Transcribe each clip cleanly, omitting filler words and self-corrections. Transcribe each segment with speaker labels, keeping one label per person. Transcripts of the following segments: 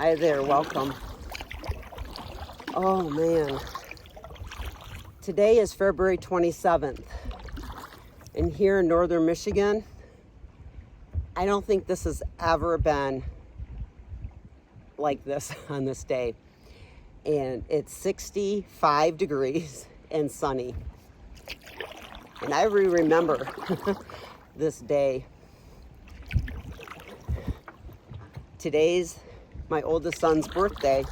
Speaker 1: Hi there, welcome. Oh man, today is February 27th, and here in northern Michigan, I don't think this has ever been like this on this day. And it's 65 degrees and sunny. And I remember this day. Today's my oldest son's birthday.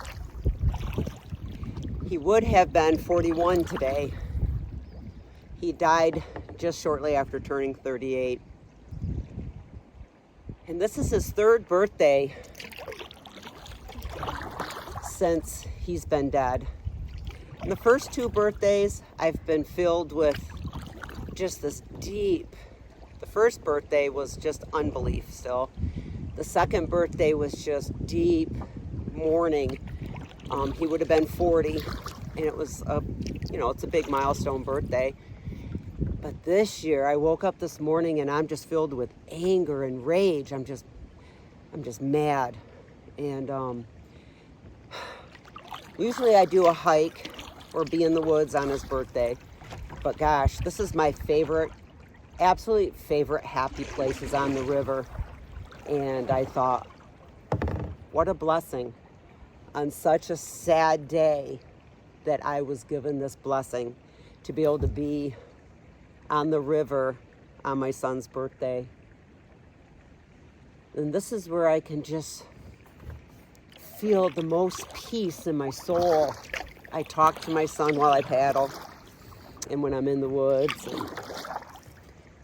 Speaker 1: He would have been 41 today. He died just shortly after turning 38. And this is his third birthday since he's been dead. And the first two birthdays, I've been filled with just this deep. The first birthday was just unbelief still. The second birthday was just deep mourning. He would have been 40, and it was it's a big milestone birthday. But this year, I woke up this morning and I'm just filled with anger and rage. I'm just mad. And usually I do a hike or be in the woods on his birthday. But gosh, this is my favorite, absolute favorite happy place is on the river. And I thought, what a blessing on such a sad day that I was given this blessing to be able to be on the river on my son's birthday. And this is where I can just feel the most peace in my soul. I talk to my son while I paddle and when I'm in the woods. And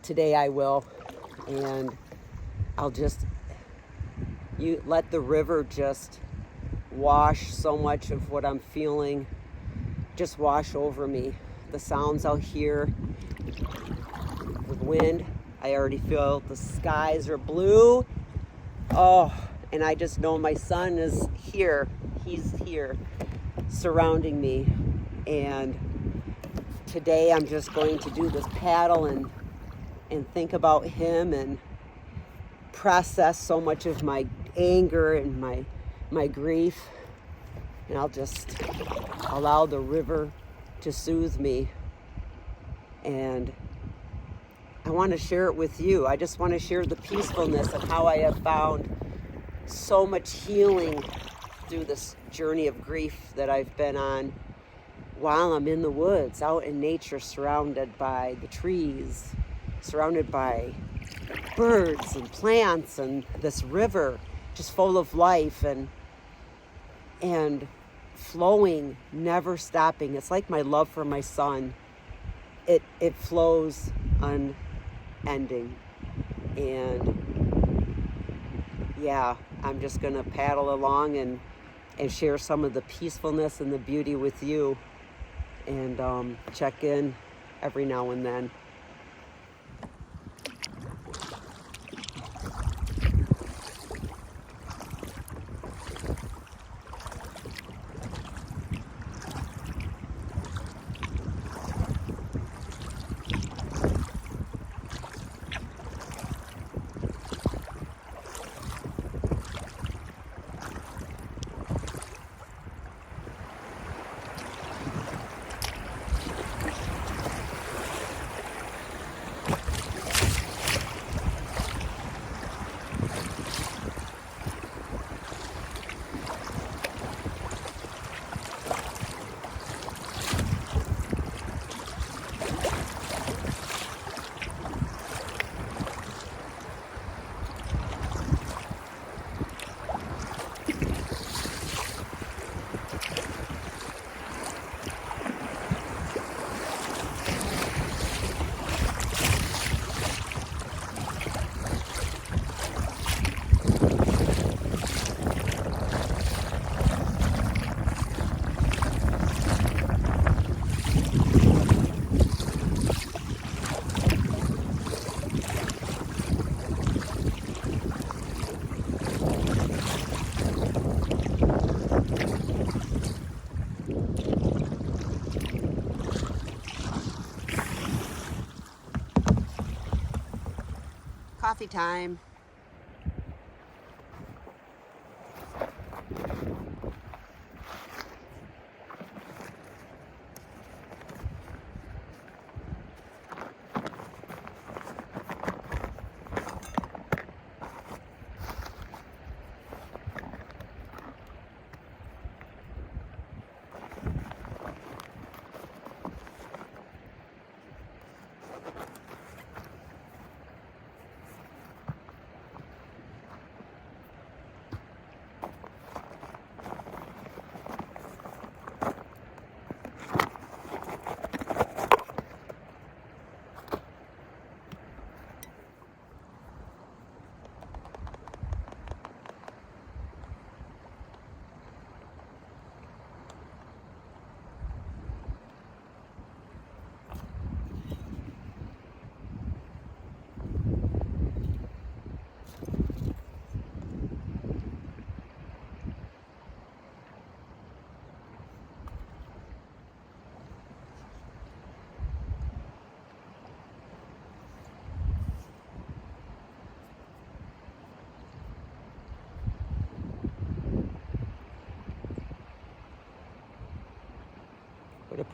Speaker 1: today I will. And I'll just let the river just wash so much of what I'm feeling, just wash over me. The sounds I'll hear, the wind, I already feel the skies are blue. Oh, and I just know my son is here. He's here surrounding me. And today I'm just going to do this paddle and think about him and process so much of my anger and my grief. And I'll just allow the river to soothe me. And I want to share it with you. I just want to share the peacefulness of how I have found so much healing through this journey of grief that I've been on while I'm in the woods, out in nature, surrounded by the trees, surrounded by birds and plants, and this river just full of life and flowing, never stopping. It's like my love for my son. It flows unending. And yeah, I'm just gonna paddle along and share some of the peacefulness and the beauty with you, and check in every now and then. Coffee time.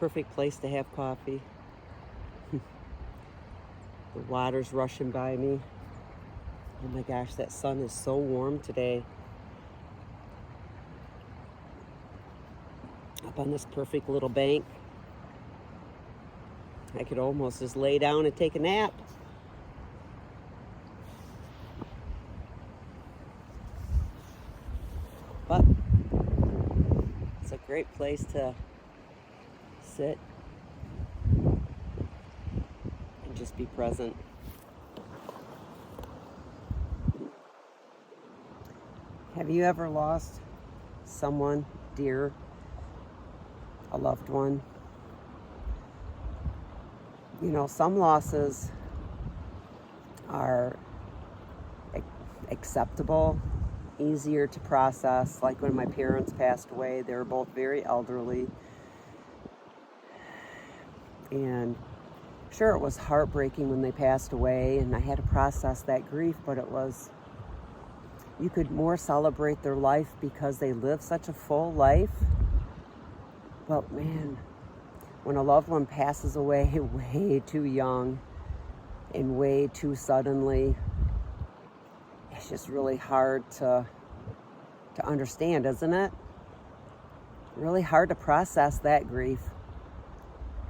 Speaker 1: perfect place to have coffee. The water's rushing by me. Oh my gosh, that sun is so warm today. Up on this perfect little bank. I could almost just lay down and take a nap. But it's a great place to sit and just be present. Have you ever lost someone dear, a loved one? You know, some losses are acceptable, easier to process. Like when my parents passed away, they were both very elderly. And sure, it was heartbreaking when they passed away, and I had to process that grief, but you could more celebrate their life because they lived such a full life. But man, when a loved one passes away way too young and way too suddenly, it's just really hard to understand, isn't it? Really hard to process that grief.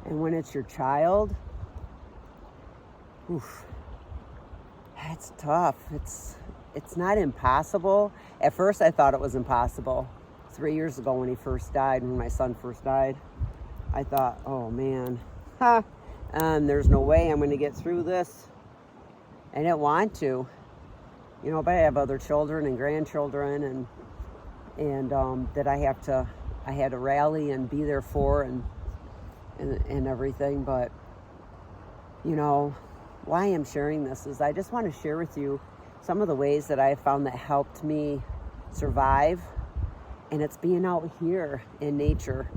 Speaker 1: And when it's your child, that's tough. It's not impossible. At first I thought it was impossible. 3 years ago when he first died, when my son first died, I thought, oh man, there's no way I'm going to get through this. I didn't want to, but I have other children and grandchildren and that I had to rally and be there for and everything. But why I'm sharing this is I just want to share with you some of the ways that I have found that helped me survive, and it's being out here in nature.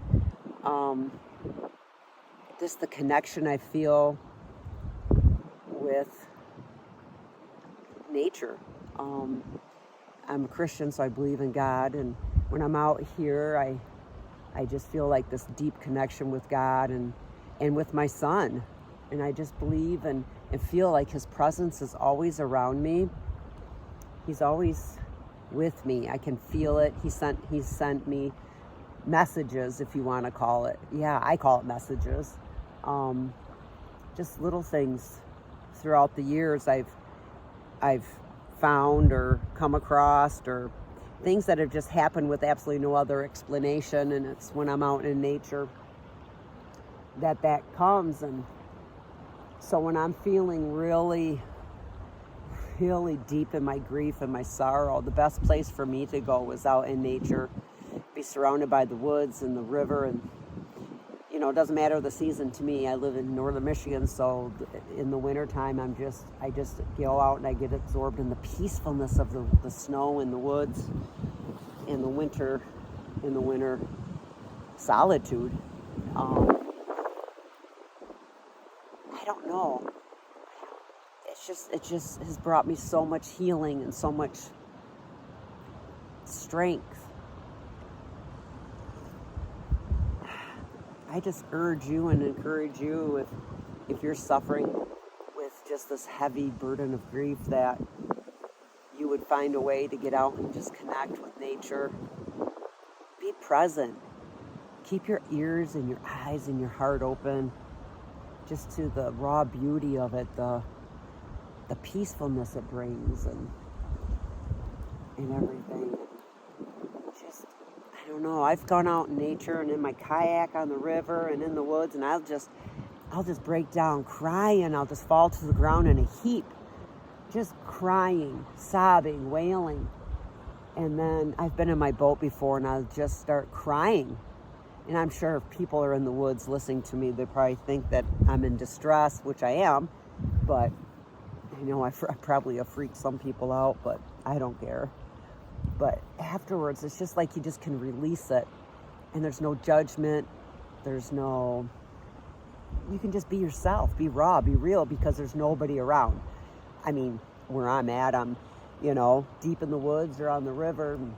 Speaker 1: Just the connection I feel with nature. I'm a Christian, so I believe in God, and when I'm out here, I just feel like this deep connection with God and with my son, and I just believe and feel like his presence is always around me. He's always with me. I can feel it. He's sent me messages, if you want to call it. Yeah, I call it messages. Just little things throughout the years I've found or come across, or things that have just happened with absolutely no other explanation. And it's when I'm out in nature that comes. And so when I'm feeling really, really deep in my grief and my sorrow, the best place for me to go is out in nature, be surrounded by the woods and the river. And it doesn't matter the season to me. I live in northern Michigan, so in the wintertime I just go out and I get absorbed in the peacefulness of the snow in the woods, and the winter solitude. I don't know. It just has brought me so much healing and so much strength. I just urge you and encourage you, if you're suffering with just this heavy burden of grief, that you would find a way to get out and just connect with nature. Be present. Keep your ears and your eyes and your heart open just to the raw beauty of it, the peacefulness it brings and everything. Just, I don't know, I've gone out in nature and in my kayak on the river and in the woods, and I'll just break down crying. I'll just fall to the ground in a heap, just crying, sobbing, wailing. And then I've been in my boat before and I'll just start crying. And I'm sure if people are in the woods listening to me, they probably think that I'm in distress, which I am. But I probably have freaked some people out, but I don't care. But afterwards, it's just like you just can release it. And there's no judgment. You can just be yourself, be raw, be real, because there's nobody around. I mean, where I'm at, I'm, deep in the woods or on the river. And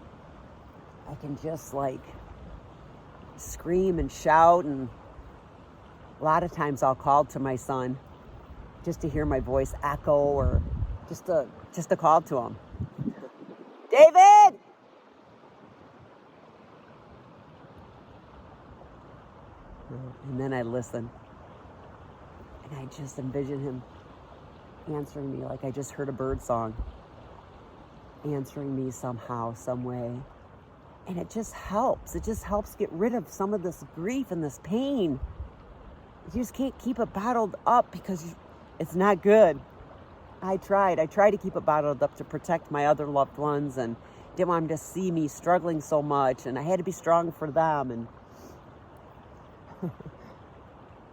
Speaker 1: I can just scream and shout and A lot of times I'll call to my son just to hear my voice echo, or just to call to him. David! And then I listen. And I just envision him answering me like I just heard a bird song. Answering me somehow, some way. And it just helps. It just helps get rid of some of this grief and this pain. You just can't keep it bottled up because it's not good. I tried to keep it bottled up to protect my other loved ones, and didn't want them to see me struggling so much, and I had to be strong for them. And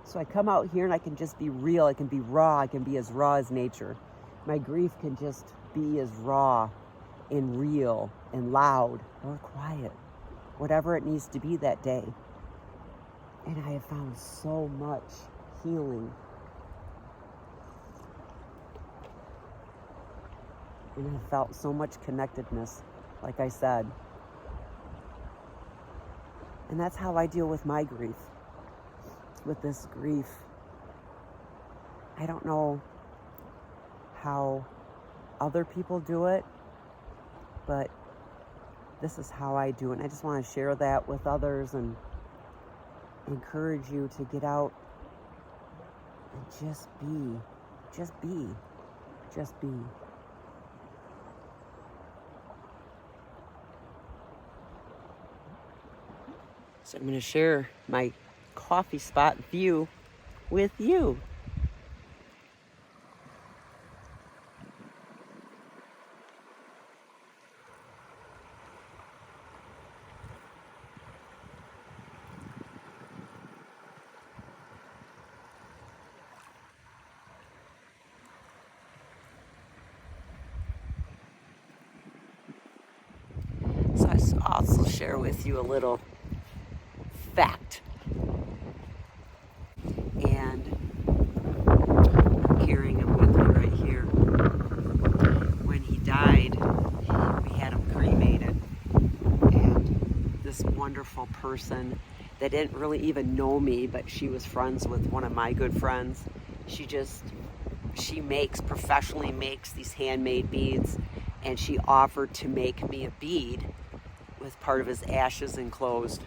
Speaker 1: so I come out here and I can just be real. I can be raw. I can be as raw as nature. My grief can just be as raw and real and loud or quiet, whatever it needs to be that day. And I have found so much healing. And I felt so much connectedness, like I said. And that's how I deal with my grief. With this grief. I don't know how other people do it, but this is how I do it. And I just want to share that with others and encourage you to get out and just be. Just be. Just be. So I'm going to share my coffee spot view with you. So I also share with you a little fact. And I'm carrying him with me right here. When he died, we had him cremated. And this wonderful person that didn't really even know me, but she was friends with one of my good friends. She professionally makes these handmade beads, and she offered to make me a bead with part of his ashes enclosed.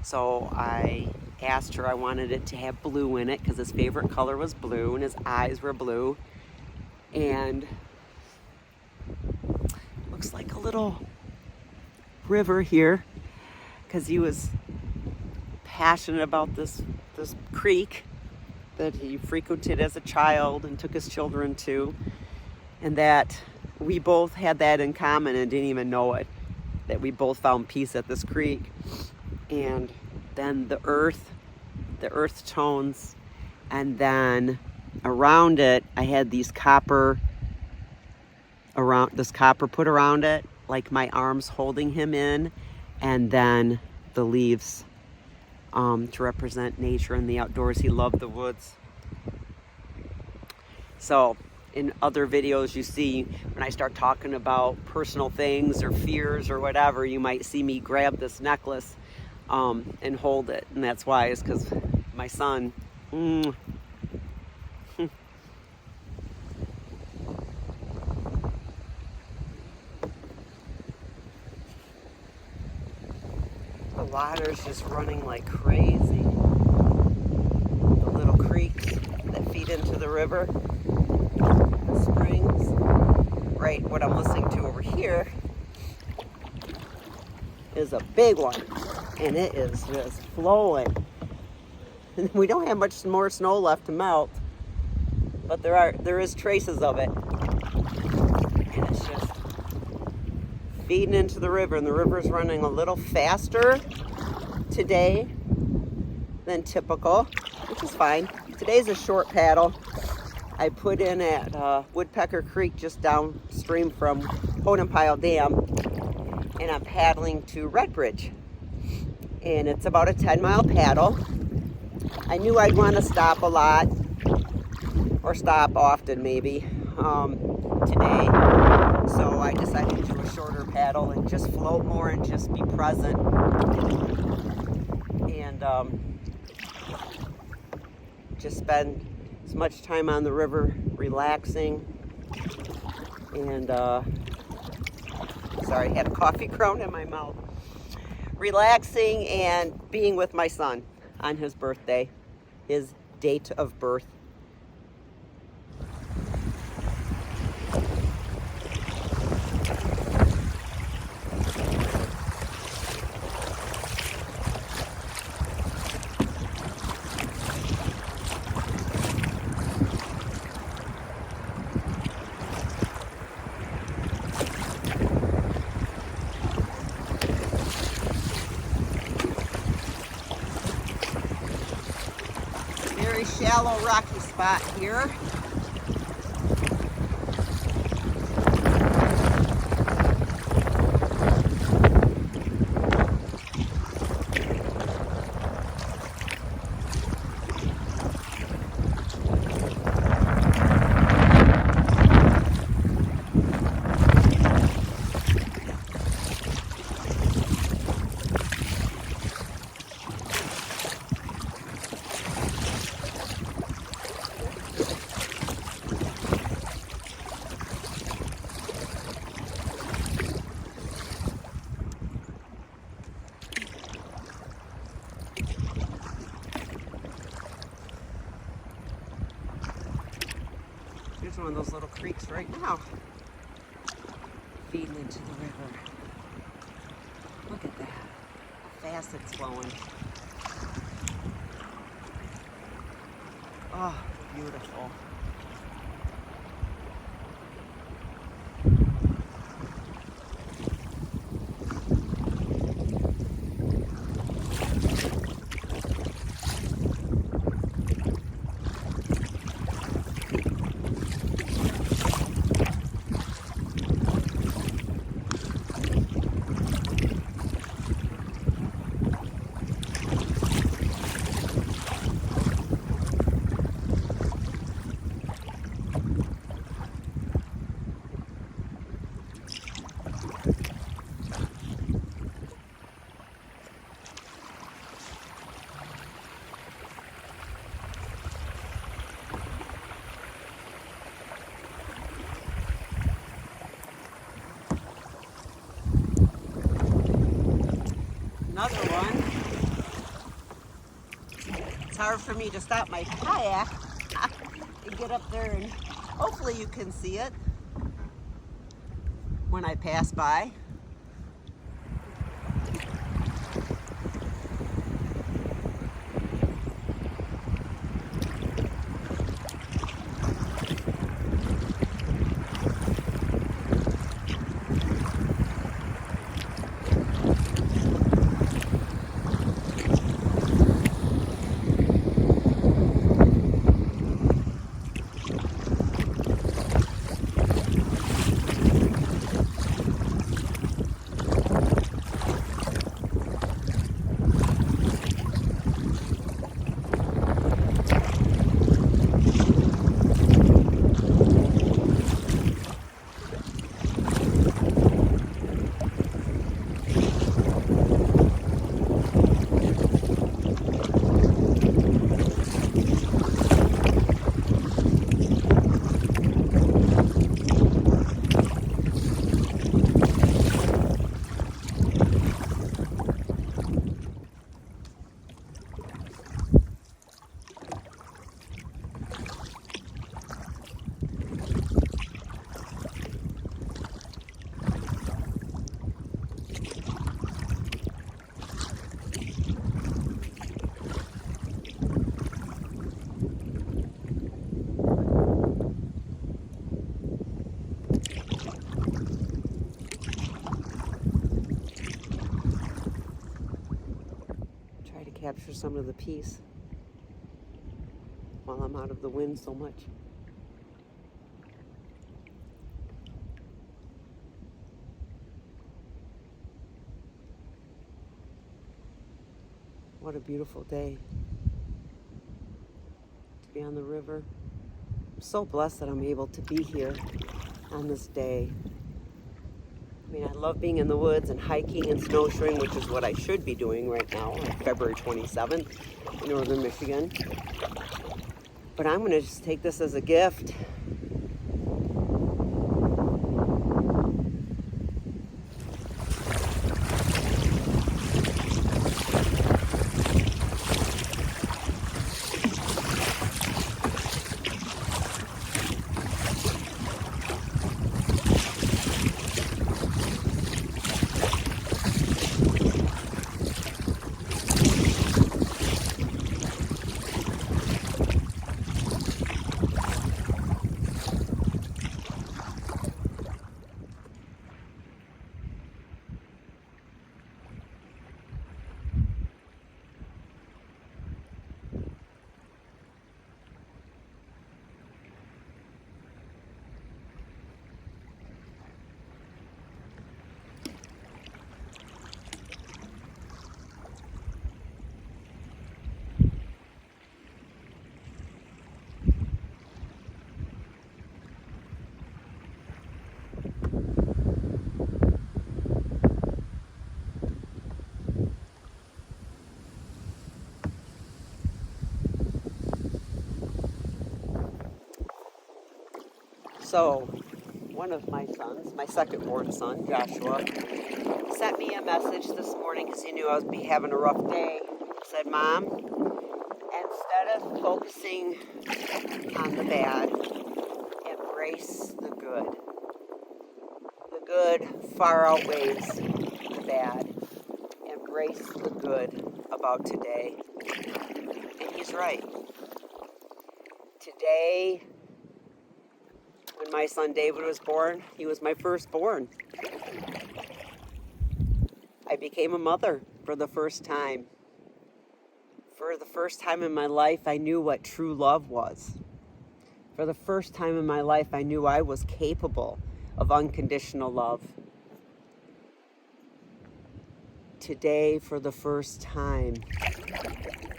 Speaker 1: So I asked her, I wanted it to have blue in it because his favorite color was blue and his eyes were blue. And looks like a little river here because he was passionate about this creek that he frequented as a child and took his children to. And that we both had that in common and didn't even know it, that we both found peace at this creek. And then the earth tones, and then around it I had this copper put around it, like my arms holding him in, and then the leaves to represent nature and the outdoors. He loved the woods. So in other videos you see, when I start talking about personal things or fears or whatever, you might see me grab this necklace and hold it. And that's why, is because my son, the water's just running like crazy. The little creeks that feed into the river, the springs. Right, what I'm listening to over here is a big one, and it is just flowing. We don't have much more snow left to melt, but there is traces of it, and it's just feeding into the river. And the river is running a little faster today than typical, which is fine. Today's a short paddle. I put in at Woodpecker Creek, just downstream from Hodenpile Dam, and I'm paddling to Redbridge. And it's about a 10-mile paddle. I knew I'd want to stop a lot, or stop often maybe, today. So I decided to do a shorter paddle and just float more and just be present. And just spend as much time on the river relaxing and sorry, I had a coffee ground in my mouth. Relaxing and being with my son on his birthday, his date of birth. Very shallow, rocky spot here. Here's one of those little creeks right now, feeding into the river. Look at that, how fast it's flowing. Oh, beautiful. Another one. It's hard for me to stop my kayak and get up there, and hopefully you can see it when I pass by. Capture some of the peace while I'm out of the wind so much. What a beautiful day to be on the river. I'm so blessed that I'm able to be here on this day. I mean, I love being in the woods and hiking and snowshoeing, which is what I should be doing right now on February 27th in northern Michigan. But I'm going to just take this as a gift. So, one of my sons, my second born son, Joshua, sent me a message this morning because he knew I would be having a rough day. He said, Mom, instead of focusing on the bad, embrace the good. The good far outweighs the bad. Embrace the good about today. And he's right. Today, when my son David was born, he was my firstborn. I became a mother for the first time. For the first time in my life, I knew what true love was. For the first time in my life, I knew I was capable of unconditional love. Today, for the first time,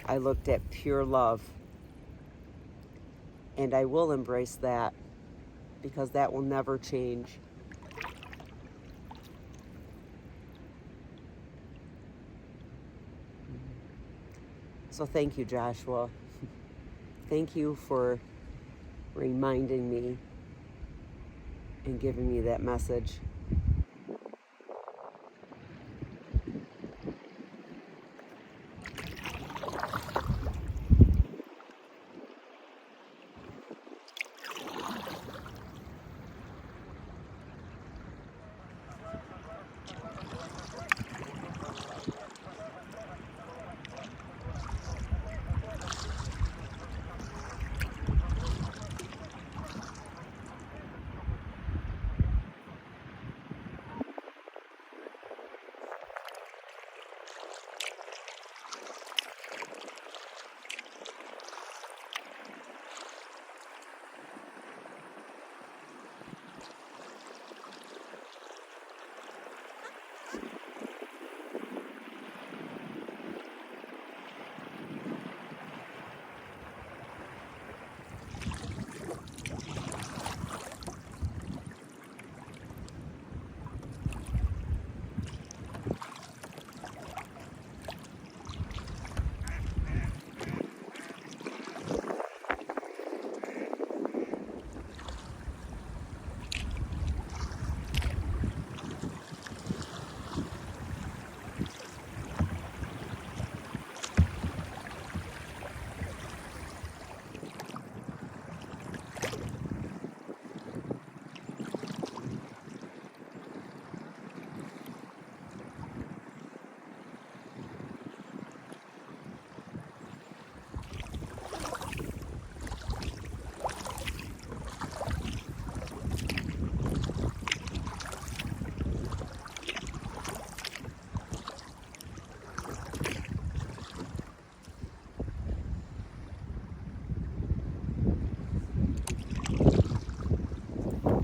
Speaker 1: I looked at pure love. And I will embrace that, because that will never change. So thank you, Joshua. Thank you for reminding me and giving me that message.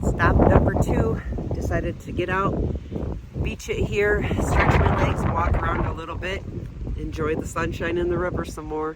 Speaker 1: Stop number 2. Decided to get out, beach it here, stretch my legs, walk around a little bit, enjoy the sunshine in the river some more.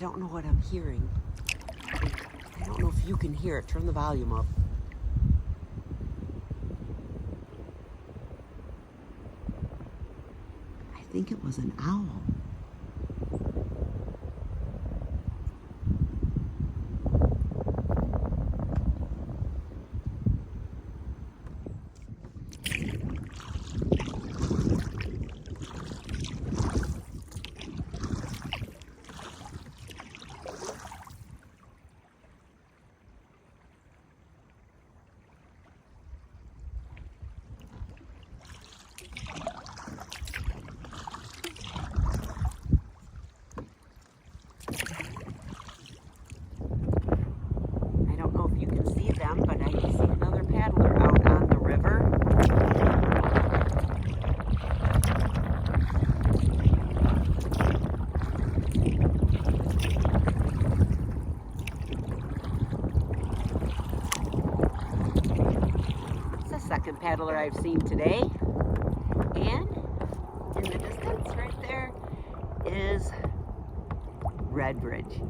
Speaker 1: don't know what I'm hearing. I don't know if you can hear it. Turn the volume up. I think it was an owl. I don't know if you can see them, but I see another paddler out on the river. It's the second paddler I've seen today. And in the distance right there is Redbridge.